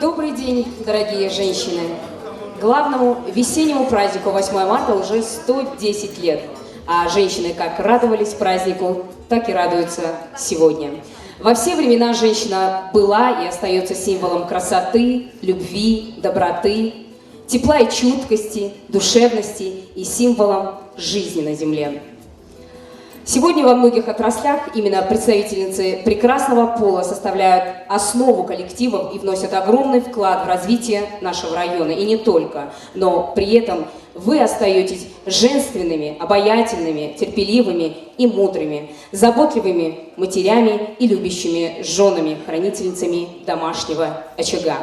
Добрый день, дорогие женщины! Главному весеннему празднику 8 марта уже 110 лет. А женщины как радовались празднику, так и радуются сегодня. Во все времена женщина была и остается символом красоты, любви, доброты, тепла и чуткости, душевности и символом жизни на земле. Сегодня во многих отраслях именно представительницы прекрасного пола составляют основу коллективов и вносят огромный вклад в развитие нашего района. И не только, но при этом вы остаетесь женственными, обаятельными, терпеливыми и мудрыми, заботливыми матерями и любящими женами, хранительницами домашнего очага.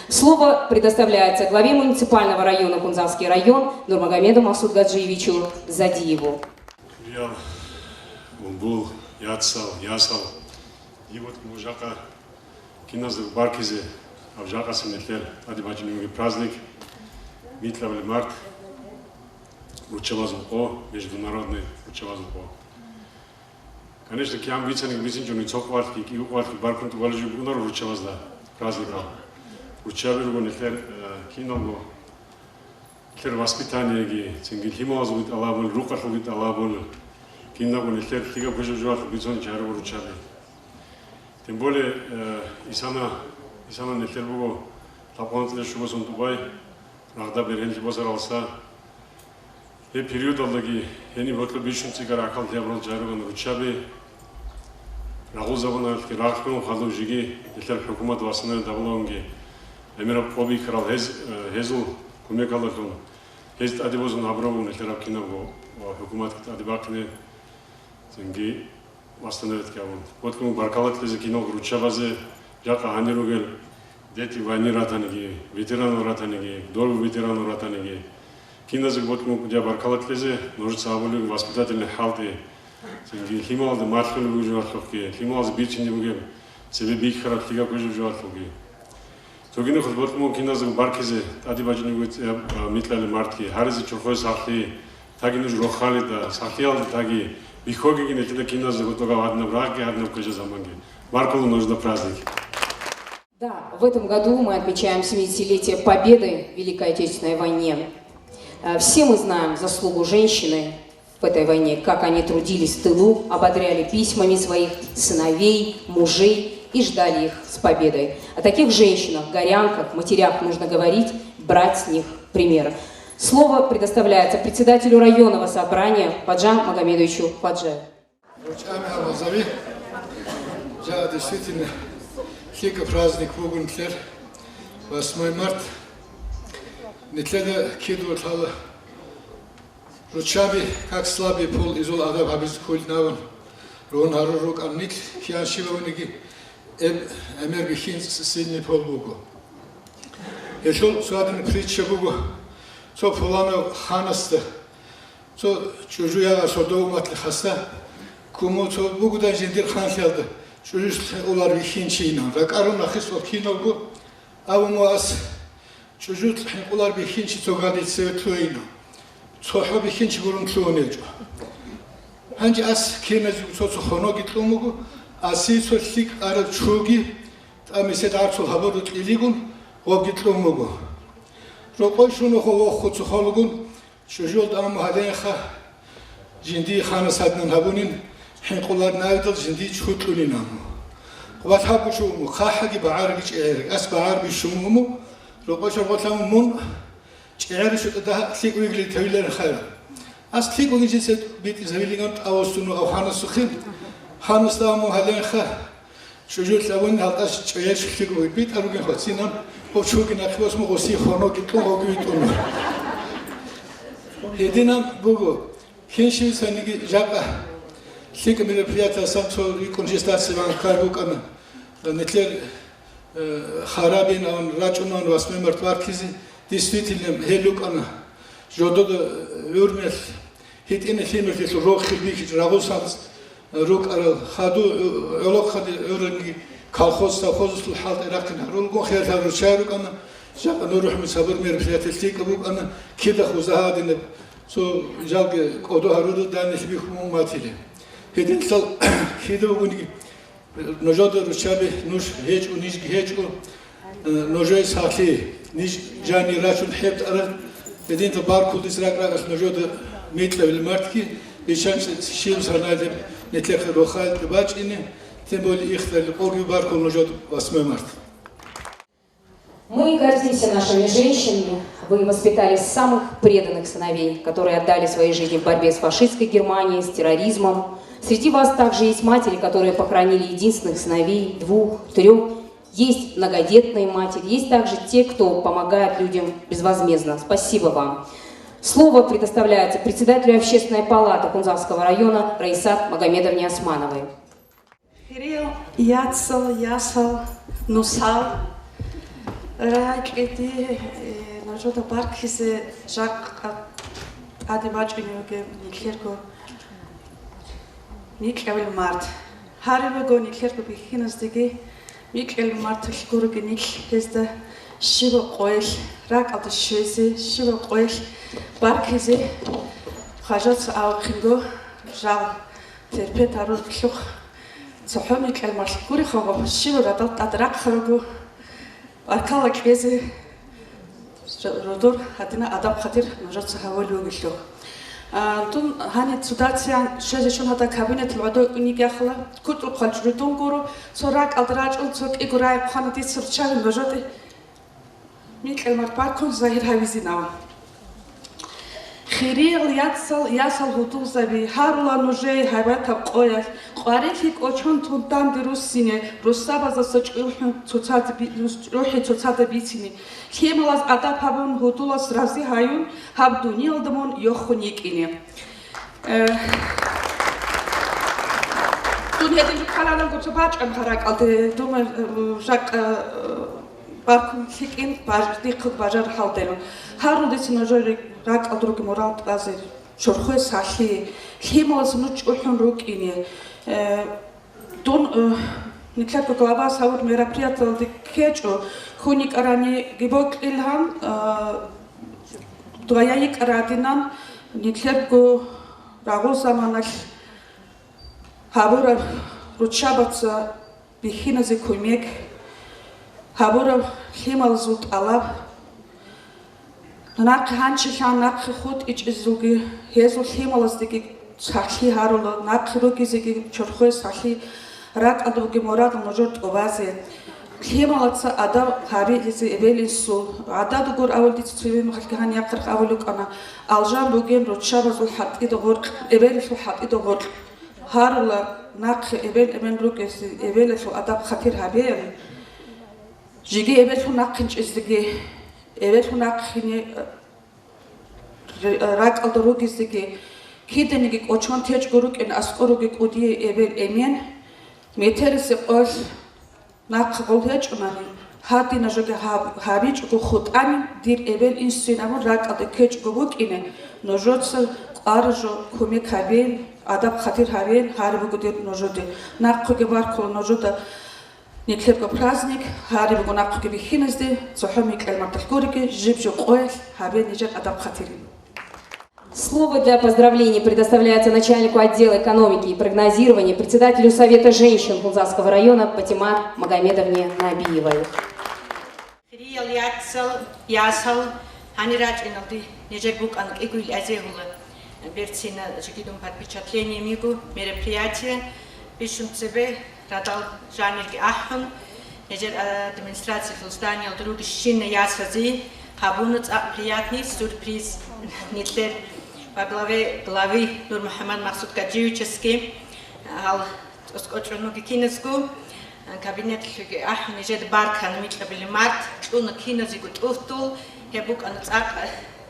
Слово предоставляется главе муниципального района Кунзавский район Нурмагомеду Масудгаджиевичу Задиеву. Был ясал. И вот мы жака киназы баркизе, а в жака сенетлер адибаджинный праздник, митлавли март, ручевазмко, международный ручевазмко. Конечно, киам вицаник вицинчуни цоквартки, киуквартки баркунту валежи бунар ручевазда праздника. Ручевазмко нетлер киного, нетлер воспитание ги, цинги химозвит алабул, рукатлвит алабул. Киннагу нетлер тига пожужуат бицон чару ручали. Тем более исана нетлер бого тапонтлер шубасон тубай, рахда беренти босаралса. Е период алдаги ени ботло бишун цигара акал тиаброн чару ручали. Рагузавана рахкон халу жиги нетлер хукумат васана давлонги. Эмира поби крал хезл кумекалатон. Хез адибозон абраву нетлер киннагу хукумат адибакне. Зинги восстановить кавун. Вот кому баркалат лезе кино ручавазе, жака анирогел, дети войны ратанеги, ветерану ратанеги, долу ветерану ратанеги. Киназик вот кому куда баркалат лезе, нужно абулю воспитательные халты. Зинги хималды маршалы выживарховки, хималды бични бугем, себе бик харап тига выживарховки. Тогину ход вот кому киназик баркизе, адибаджини будет митлали мартки, харизе чухой сахли, таги нуж рохали да, сахлиалды таги. Бихоги нетле киназы готова одна браки, одна кожа заманги. Маркулу нужно праздник. Да, в этом году мы отмечаем 70-летие победы в Великой Отечественной войне. Все мы знаем заслугу женщины в этой войне, как они трудились в тылу, ободряли письмами своих сыновей, мужей и ждали их с победой. О таких женщинах, горянках, матерях нужно говорить, брать с них пример. Слово предоставляется председателю районного собрания Паджа Магомедовичу Падже. Действительно, хика праздник Вугунтлер, 8 марта. Нетледа кидут хала. Ручаби, как слабый пол, изол адаб абиз кульнаван. Рон харурук аннит, хианшивавниги, эмергихин сильный пол бугу. Ешол суадин притча бугу. So fulano hanasta, so çocuğa sorduğumatlı hasta, kumu so bugünden zindir hanseldi, çocuk ular bir hinçiyle, rakarın akış o kinogu, avumu as çocuk ular bir hinçi sogadı sevtuğuyla, soha bir hinçi burun tuğunecek. Hangi as kinezi so hono gitlomugu, asi so sik ara çoğu, amise darçol haberut iligun, o gitlomugu. Rokoşunu hova xutxolgun şujul da mahalenxa jindi xana sadnan habunin hinqular navdal jindi çutluninam qvat habushumu khahagi ba'ar giçer as ba'ar bishumumu rokoşu qotlam mun çer şu da sikvigli tevler khayra as sikvigi jiset bit izaviligan awsunu awhana sukhin hansta mahalenxa şujul labun haltaş çer sikvigi bit arugin khotsinan Почугин ахвос могоси хоно гитло гогуитун. Единам бугу хинши саниги жака сик мероприятия самсо реконструкция карбукана. Нетлер харабин он рачунан 8 март варкизи действительно хелукана. Жодо өрмес хитине химерти рохилбих рагусанс рук хаду олок хади өрнги Kalxoz savxozul halt Irak'ın rolgun xeyirler çağırık ana jaq nuruh misabır merfiyatiltik bu ana kida xuzahadine so jalge kodo harudu danis bir hukumatili hedin sal kida bu Nojada Ruschabi, Nush, Hedge, Unish, Hedge, نوجي ساخي نيش جاني راشون حبت أرد بدين تبار كل إسراق راقص نوجود ميتلا بالمارتكي بيشان شيل سرنايد نتلقى روخال تباج إني تنبول إختار الأوري بار كل نوجود واسمه مارت. Мы гордимся нашими женщинами. Вы воспитали самых преданных сыновей, которые отдали свои жизни в борьбе с фашистской Германией, с терроризмом. Среди вас также есть матери, которые похоронили единственных сыновей, 2, 3. Есть многодетные матери, есть также те, кто помогает людям безвозмездно. Спасибо вам. Слово предоставляется председателю общественной палаты Кунзавского района Раисат Магомедовне Османовой. Кирилл, Ясал, Нусал. Ракети, нажота паркисе, Жак, Адибачкинюге, Никерко, Никел Март. Харибего Никерко Бихинастиги, Никел Март, Курги Ник, Хеста, Шиво Ойл, Рак от Швеции, Шиво Ойл, Паркизе, Хажат Аукинго, Жал, Терпетару Клюх, Сохомик Элмар, Курихова, Шиво Радот, Адрак Харгу. Аркала квезе родор хатина адап хатир нажат сахаволио гэлөө. Тун хани цудациян шэжэшон хата кабинет лвадо уникяхла кут ухалж рудунгуру сорак алдраж улцок игурай ханати сурчал нажат микел марпакон захир хавизинава. Хирил ясал хутузаби харула нуже хайбата qoyal qvareli qochon tundan dirusine rusabazа sochilhun рухи цуцата бицини хемалаз адапабун хутулас рази hayun habduni aldamon yoxunikini тун хедин қаладан гуцбач амхарак алте дума жак баркун хикин бажди қық бажар халдеру харудис ножори рак алдруги моралт газер шорхой сахи хималас нуч ухун рукини тун никлат глава сауд мероприятие кечо хуник арани гибок илхам дуаяик аратинан никлат го рагу саманал хабура ручабаца бихиназе кумек хабура хималзут алаб нак ханчихан нак хут ичизуги хезул хималздиги сахи харула нак ругизиги чорхой сахи рак адуги морад ножот овазе хималца ада хаби лизе эвелису ада дугур авлдит цивим махкан якр авлукана алжан буген ручабазул хат идогор эвелису хат идогор харула нак эвен ругис эвелису ада хатир хабе жиги эвелису нак хинчизиги эвелису нак хини рак алдругизиги кидениги очон теж гурукен аскоруги куди эвел эмен метерис ос нак голтеж унани хатина жоге хабич ку хутани дир эвел инстинаму рак адкеж губукине ножоц аржо куми кабен адап хатир хавен харбугудир ножоде накуге барко ножода Никлерко праздник, харибу накуге бихинезде, цохомик элмарталкурике, жибжу коэл, хабен нижат адап хатирин. Слово для поздравлений предоставляется начальнику отдела экономики и прогнозирования, председателю Совета женщин Кунзавского района Патимат Магомедовне Набиевой. Ясал, Ханирач иногда нежебук анг игуль азегула, берцина жигидум под впечатлением мигу мероприятия, пишем себе радал жанирги ахун, нежер администрации здания друг щина ясази, хабунуц приятный сюрприз нитлер во главы Нур Мухаммад Махсуд Гаджиевичевский, ал оскоченуги кинеску, кабинет ахун нежер барка на митлабили март, тун кинезигу туфтул, хебук ануцак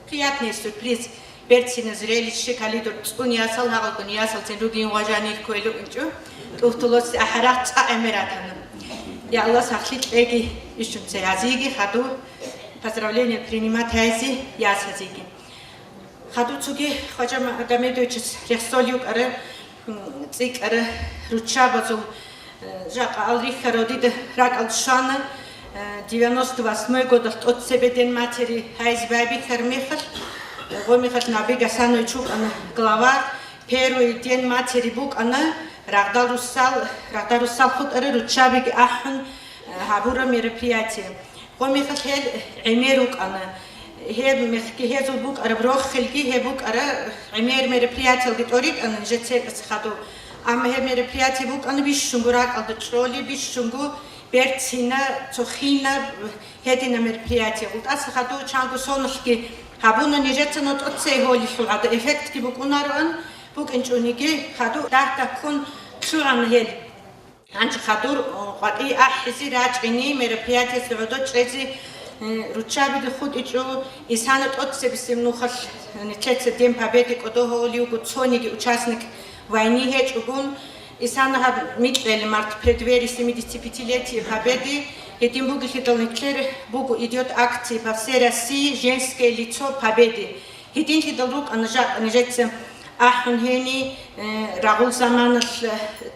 приятный сюрприз. Берцина зрелище калидор тун ясал нагал ясал цен ругин важанир койлу инчу туфтулос ахарат эмиратан. Я Аллах сахлит эги ишунце азиги хаду поздравления принимать хази ясазиги. Хаду цуги хожа Магомедович рехсолюк аре цик аре ручабазу жака алрих родит рак алшана 98 год от себе день матери хайз баби хармехал Гомихат Набига Санойчук, она глава, первый день матери бук, она Рахдарусал, Рахдарусал хут ручабиг ахан, хабура мероприятие. Хомиха хел эмерук ана. Хеб мехки хезул бук ара брох хелги хебук ара эмер мероприятие гиторит ана жetse хату. Ам хеб мероприятие бук ана бишшунгу рак алда чроли бишшунгу Берцина, Цохина, Hedina мероприятие. Вот ас хату чангу сонхки хабуна нижецано тотсе холиху ада эффект ки бук унаран бук энчуниги хату дахтакун чуран хел. Анч хатур қати ахиси рачгини мероприятие севодо чрези ручаби худ ичу исана тотсе бисим нухал нечetse дем победы кодо холиу гуцониги участник войны хечугун Исана hat mittelmacht преддверии 75-летия Победы. Этим бугихидалниклер бугу идет акции по всей России «Женское лицо Победы». Хитин хидалрук анажется Ахунхени Рагул Заманов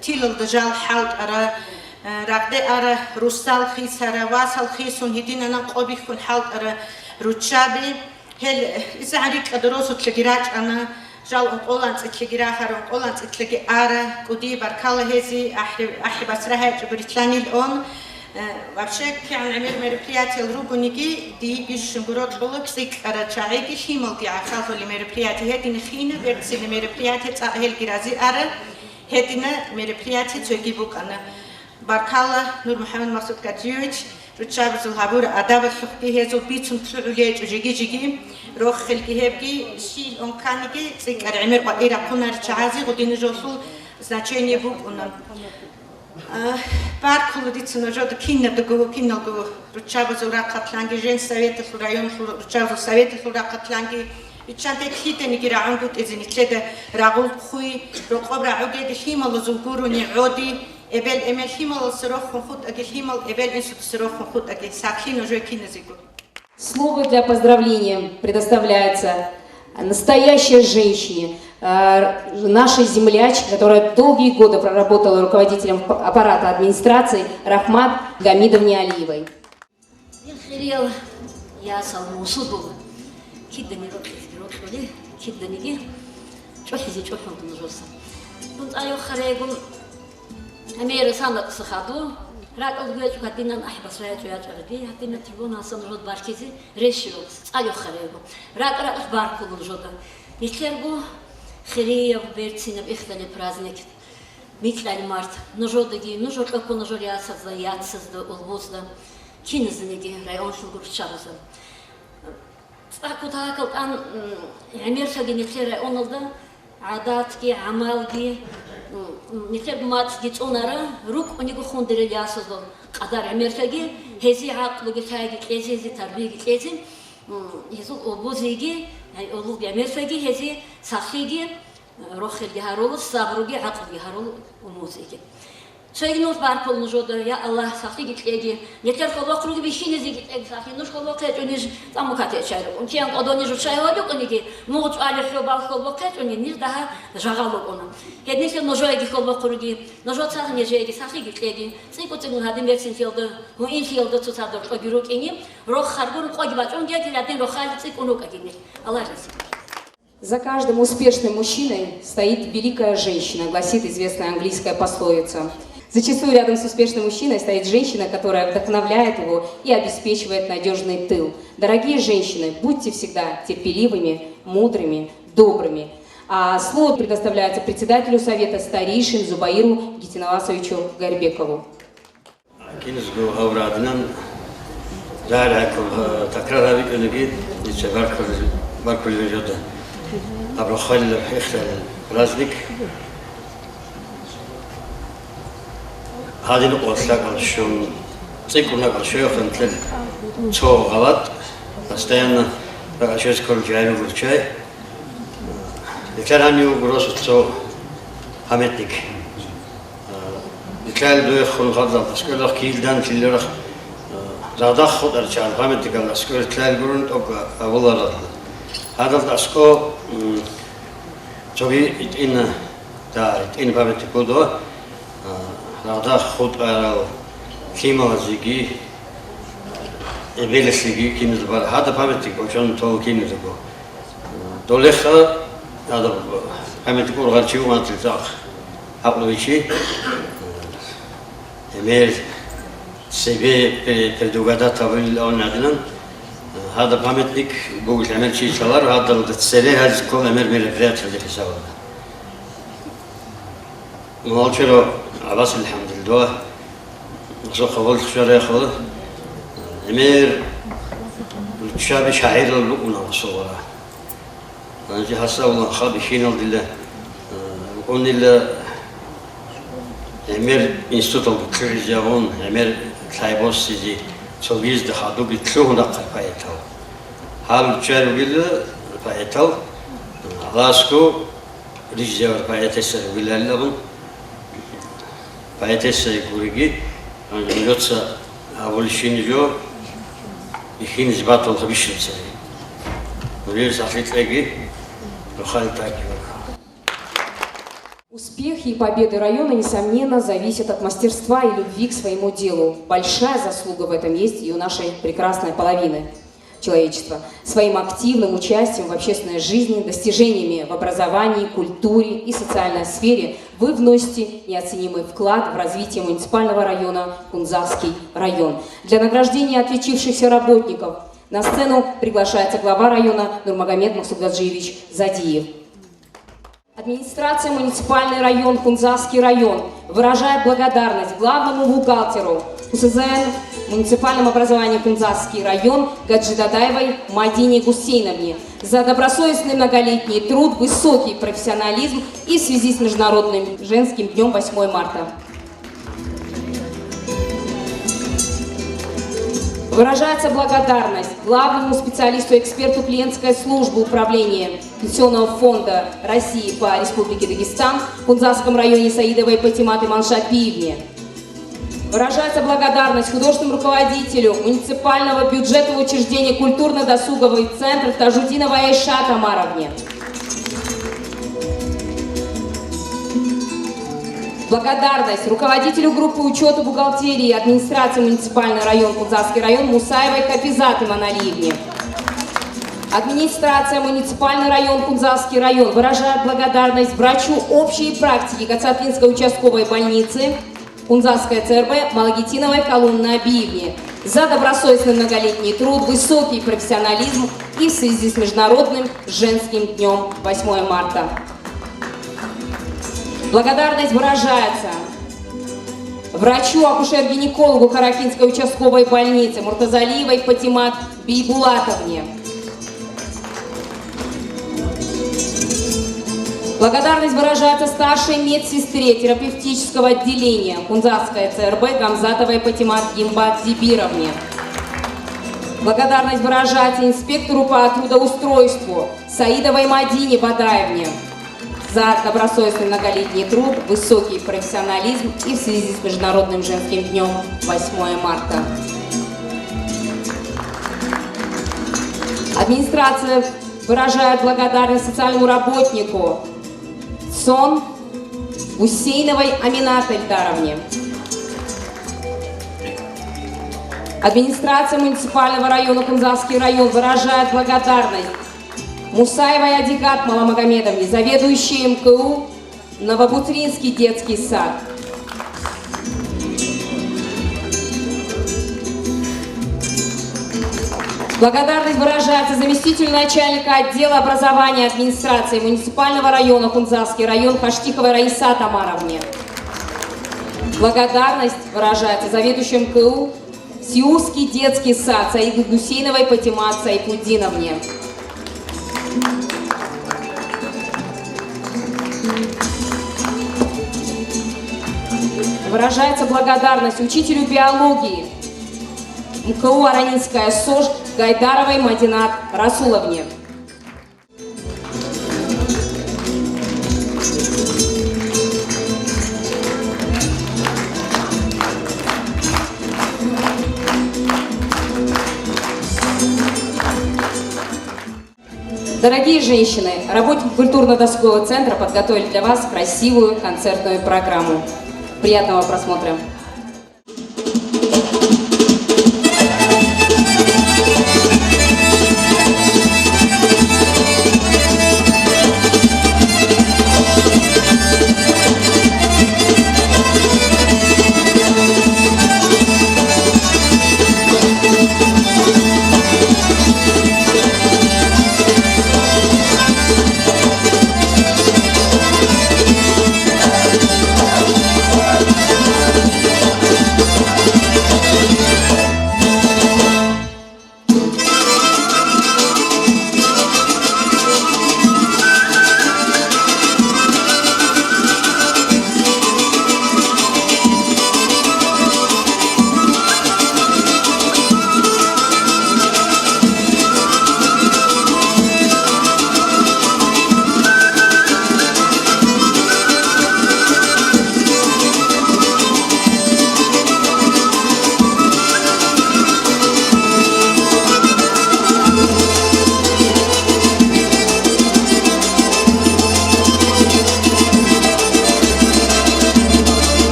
Тилл дожал халт ара Рагде ара Русал хис ара Васал хисун хитин анам обихун халт ара Ручаби. Хел изарик адоросут легирач ана Жал Оланц итлегирахар Оланц итлеги ара куди баркала хези ахли басрахат бритланил он вообще кян амир мероприятие ругуники ди бишшин город локсик ара чайги химал ди ахафли мероприятие хедин хина верцили мероприятие цахел гирази ара хедина мероприятие цогибукана баркала Нур Мухаммад Масуд Гаджиевич Ручабзул хабур адаб хухти хезу бицун тлулеж жиги روح الكهبي شيل أمكانيكي ذكر عمر قدير أكون رجعازي قدين جوسول значение бук унан парк холодится на жод кинна дого ручаба зура катланги жен совета район ручаба совета зура катланги ичанте хитени гира ангут эзенитледа рагул хуй рокобра огед химал зугуру ни оди эбел эмел химал срох хут аге химал эбел инсут срох хут аге сакхин уже кинезику. Слово для поздравления предоставляется настоящей женщине, нашей землячке, которая долгие годы проработала руководителем аппарата администрации Рахмат Гамидовне Алиевой. رات أولوية كاتينا أحب أسرائيل وياجربي هاتينا تربون هاسم رود باركيزي ريشلوكس أيو خريبو رات أخبار كل جودا يتلربو خيرية وبيرتسينا بإختاني برازنك ميكلاني مارت نجودكي نجود لكو نجود ياسز ياتسز أولبوز كينزنيكي رايون شلقور شارزن أكو تاكل أن عمير شاقي نكلي رايون الدا عاداتكي عمالكي نكتب مات جيت أونارا روك أنيكو خوندري ياسوزو قدر أمريكاجي هذي عقل جتاعي هذي تربية هذي هذو أبوزيجي يعني أولو بأمريكاجي هذي سخيجي روح الجهارول صبروجي عقل الجهارول وموزيجي شيء نور باركول نجودا يا الله سخيجي تلاقي نكتب خلوا خروج بيشين زي تلاقي سخي نور خلوا كات ونيج تاموكات شايرو وكيان قدوني جو شاي هادو كنيجي موت على خلوا خلوا كات ونيج ده جعلوا أنا هدنيش نجوي خلوا خروجي نجوا سخي نجي سخيجي تلاقي سيكون تقول هذا ميرسين فيلد هو إن فيلد تصادر كجروك إني روح خرجون قاعد باتون جاي كلاتين روح خالد سيكونوا كجيني الله يرزق. За каждым успешным мужчиной стоит великая женщина, гласит известная английская пословица. Зачастую рядом с успешным мужчиной стоит женщина, которая вдохновляет его и обеспечивает надежный тыл. Дорогие женщины, будьте всегда терпеливыми, мудрыми, добрыми. А слово предоставляется председателю Совета старейшин Зубаиру Гитинавасовичу Гарбекову. هذه القصة كالشون تيكونا كالشيء خنتل تو غلط استيانا كالشيء كل جاي ورجاي لكلامي وبروس تو همتك لكلام دو يخون غلط أسكول كيل دان كيل رخ زادا خود أرجع همتك على أسكول كلام يقولون أول رد هذا الأسكول توي إن دا إن همتك كودو هذا خود على كيما زيجي إبليسيجي كيما زبال هذا فهمتك وشان تو كيما زبال دولخا هذا فهمتك ورغالشي وما تلتاخ هقولوا شيء إمير себе предугадать он один. هذا памятник будет Эмер числар, هذا السنة هذا كل Эмер мероприятие для хисава. مالشرو عباس الحمد لله. نصو خبر شري خبر. Эмер الشاب شاعر اللقنا وصورة. أنا جي حاسة والله خابشين الله. قلنا له Эмер институт الكريزيون Эмер سايبوس سيجي. Çolgiz de hadu gitluğun da kaypayetal. Hal çergili payetal. Alasku rijler payetese bilallarım. Payetese kurigi. Yani yoksa avulşini jo işin zbat olsa bir şey seri. Böyle sahitlegi lokal takip. Успехи и победы района, несомненно, зависят от мастерства и любви к своему делу. Большая заслуга в этом есть и у нашей прекрасной половины человечества. Своим активным участием в общественной жизни, достижениями в образовании, культуре и социальной сфере вы вносите неоценимый вклад в развитие муниципального района Кунзахский район. Для награждения отличившихся работников на сцену приглашается глава района Нурмагомед Максутгаджиевич Задиев. Администрация муниципальный район Кунзахский район выражает благодарность главному бухгалтеру УСЗН муниципальном образовании Кунзахский район Гаджидадаевой Мадине Гусейновне за добросовестный многолетний труд, высокий профессионализм и в связи с Международным женским днем 8 марта. Выражается благодарность главному специалисту-эксперту клиентской службы управления Пенсионного фонда России по Республике Дагестан в Кунзахском районе Саидовой Патимат Иманшапиевне. Выражается благодарность художественному руководителю муниципального бюджетного учреждения культурно-досуговый центр Тажудиновой Айша Тамаровне. Благодарность руководителю группы учета бухгалтерии администрации муниципальный район Кунзахский район Мусаевой Хафизат Иманалиевне. Администрация муниципальный район Кунзахский район выражает благодарность врачу общей практики Гацатлинской участковой больницы Кунзахская ЦРБ Малагитиновой Колумны Абиевне за добросовестный многолетний труд, высокий профессионализм и в связи с Международным женским днем 8 марта. Благодарность выражается врачу-акушер-гинекологу Каракинской участковой больницы Муртазалиевой Патимат Бейбулатовне. Благодарность выражается старшей медсестре терапевтического отделения Кунзахская ЦРБ Гамзатовой Патимат Гимбат Зибировне. Благодарность выражается инспектору по трудоустройству Саидовой Мадине Бадаевне за добросовестный многолетний труд, высокий профессионализм и в связи с Международным женским днем 8 марта. Администрация выражает благодарность социальному работнику СОН Гусейновой Аминат Эльдаровне. Администрация муниципального района Кунзахский район выражает благодарность Мусаевой Адигат Маламагомедовне, заведующей МКУ Новобутринский детский сад. Благодарность выражается заместителю начальника отдела образования администрации муниципального района Кунзахский район Хаштиховой Раиса Тамаровне. Благодарность выражается заведующей МКУ Сиузский детский сад Саиды Гусейновой Патимат Сайфуддиновне. Выражается благодарность учителю биологии МКУ Аранинская СОЖ Гайдаровой Мадинат Расуловне. Дорогие женщины, работники культурно-досугового центра подготовили для вас красивую концертную программу. Приятного просмотра!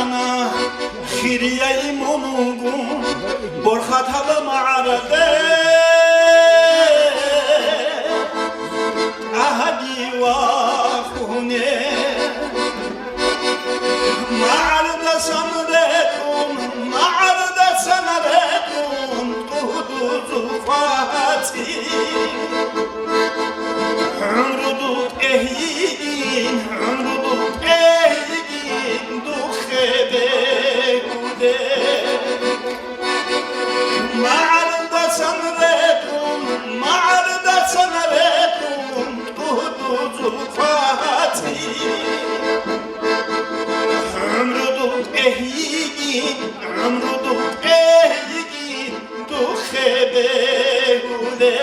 Sultana Khiriyai monungu Borkhatala ma'arade Ahadi wa khune Ma'arda sanadetun Kuduzu fati Umrudut ehyin Dukhebe gude Ma'arda sanadetun Kuduzu fati Umrudut ehyin Dukhebe gude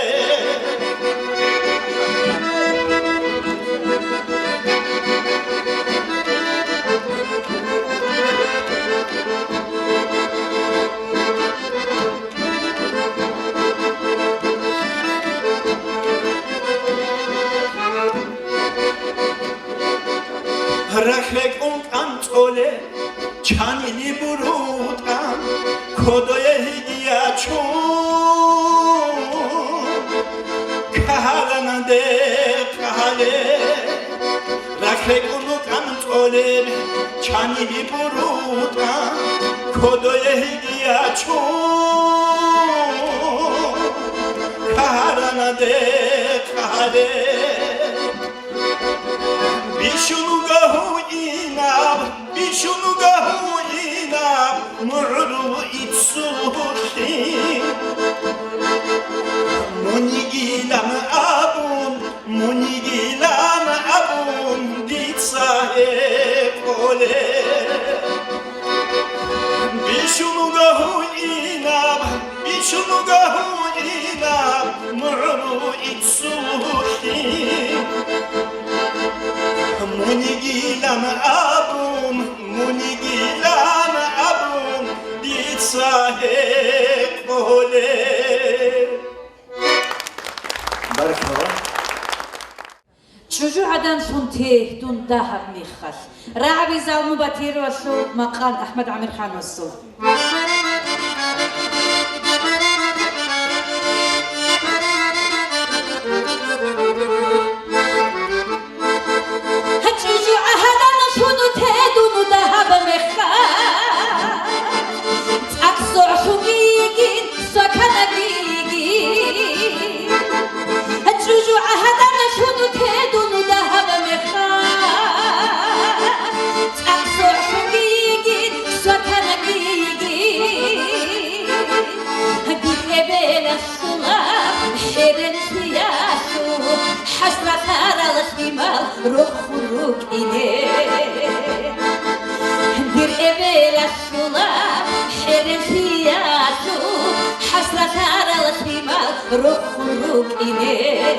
Rakhek und Antole Chanili burutan Kodoye hidiya chun Kahalana de kahale Rakhek und Antole Chanili burutan Kodoye hidiya chun Kahalana de kahale Bishunugahu inab Murru itsuhi Munigilam abun Ditsahe kole Bishunugahu inab Murru itsuhi Munigilam abun Ditsahe kole Barakallah شجوعاً سنته دون دهب میخش رعبی زال مبتیر و شد مقال احمد عامر خان وصول روح إني ندير إبل الشلاب حرم سياسو حسرة على الشمال روح إني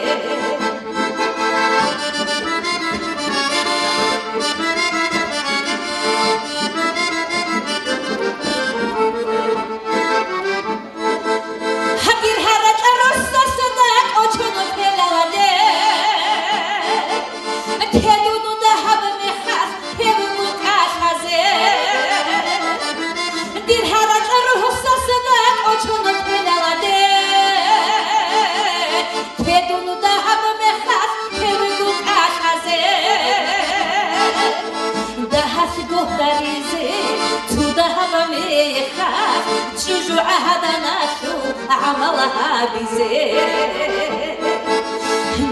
عملها بزين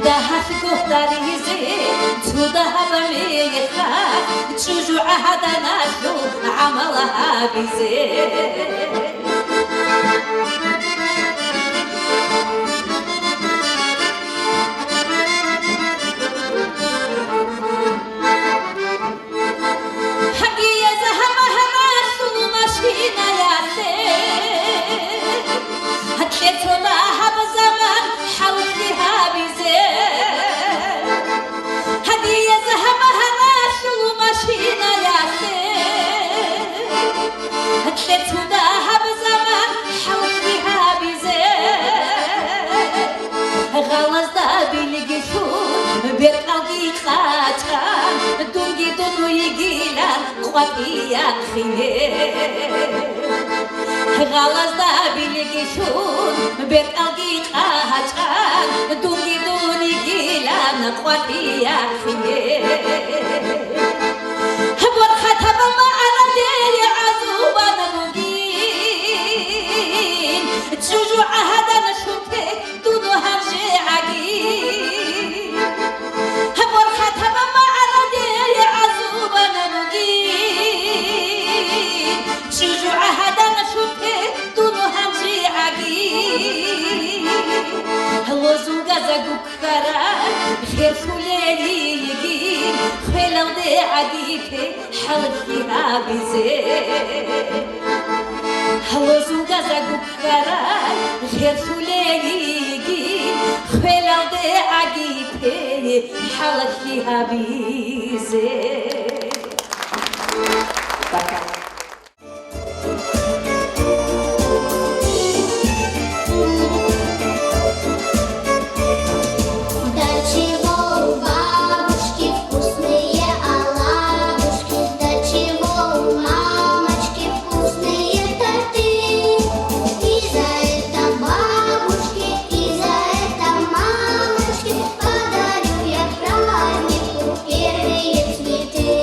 دهش قهدري زين تدهب ميخا شجوعها دناشو عملها بزين дунги дуну игилан қуатия хине ғалазда билеги шун бет алги қачан дунги дуну игилан қуатия хине бор хатаба мa'arade azubana nugin juju ahadan shute duno hamje agin bor khataba ma'arade azubana nugin juju ahadan shute duno hamje agin lozunga zagukara khersuleli yigin khelawde agite halfiha bize lozunga zagukara khersuleli yigin khelawde agite halfiha bize Подарю я празднику первые цветы.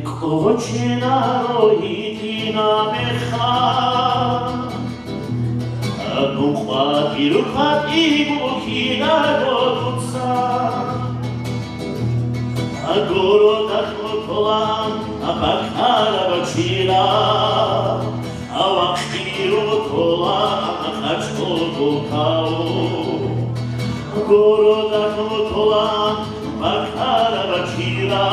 Kochina rohitina mecha Aguqat iruqat ibukhina rodutsa Agoro dakhotolam abakara bachira Awakhiru tolam achkoto kao Agoro dakhotolam abakara bachira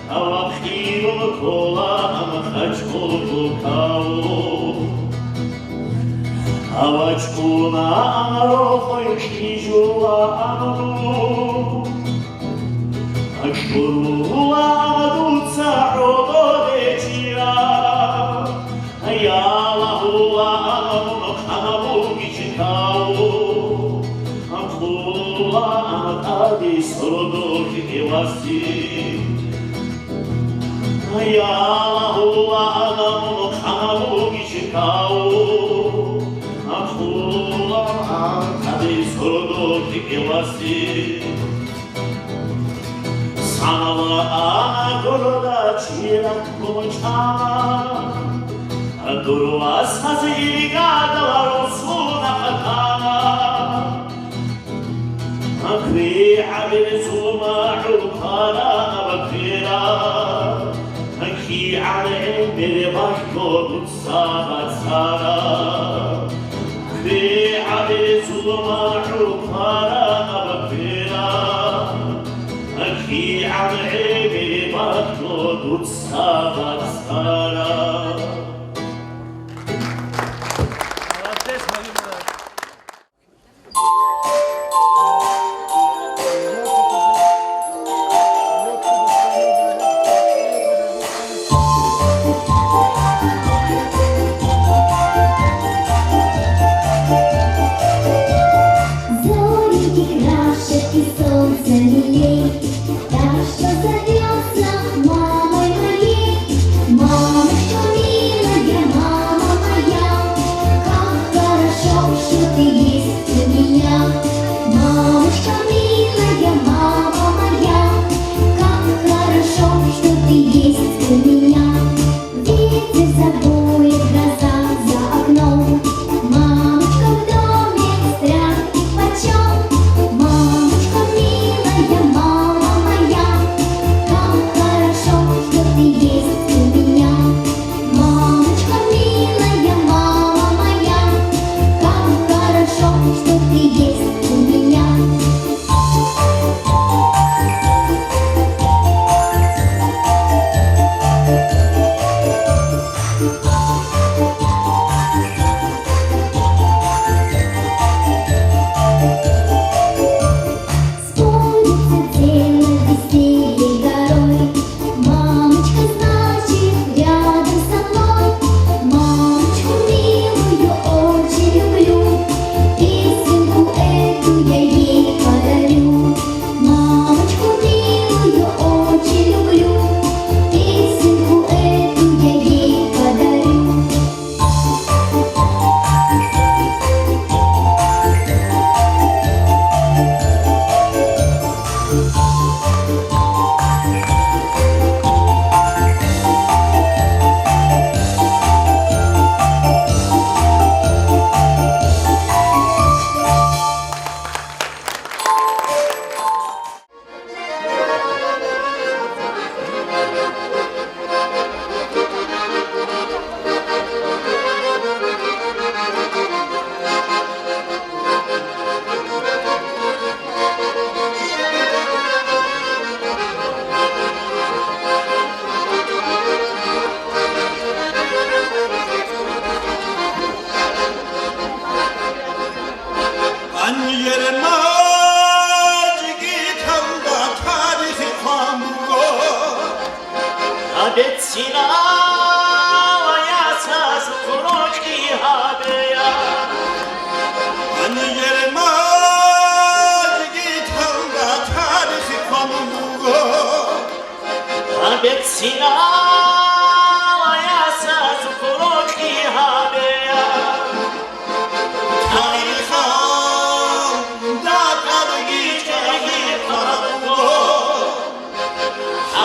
Awakhiru tolam achkoto kao Awachkuna amarokhoy kijula amadu Ashkurula amadutsa rododechira Ayalahula amamunok amabu gichikao Amkhula amatadis rodoki evasi Ayalahula amamunok amabu gichikao Amkhula amatadis rodoki evasi Sanala agoroda chira kochana Agoro ashazi irigada la rosuna khatana Akri abir zuma ukara abakira Aki ale mere bashko dutsabat sara Akri abir zuma ukara abakira Aki al'ebe baklo dutsa batstara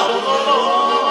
Oh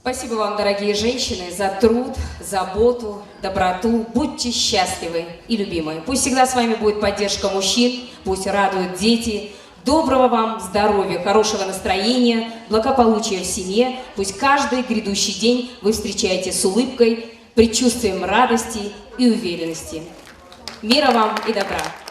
Спасибо вам, дорогие женщины, за труд, заботу, доброту. Будьте счастливы и любимы. Пусть всегда с вами будет поддержка мужчин, пусть радуют дети. Доброго вам здоровья, хорошего настроения, благополучия в семье. Пусть каждый грядущий день вы встречаете с улыбкой, предчувствием радости и уверенности. Мира вам и добра!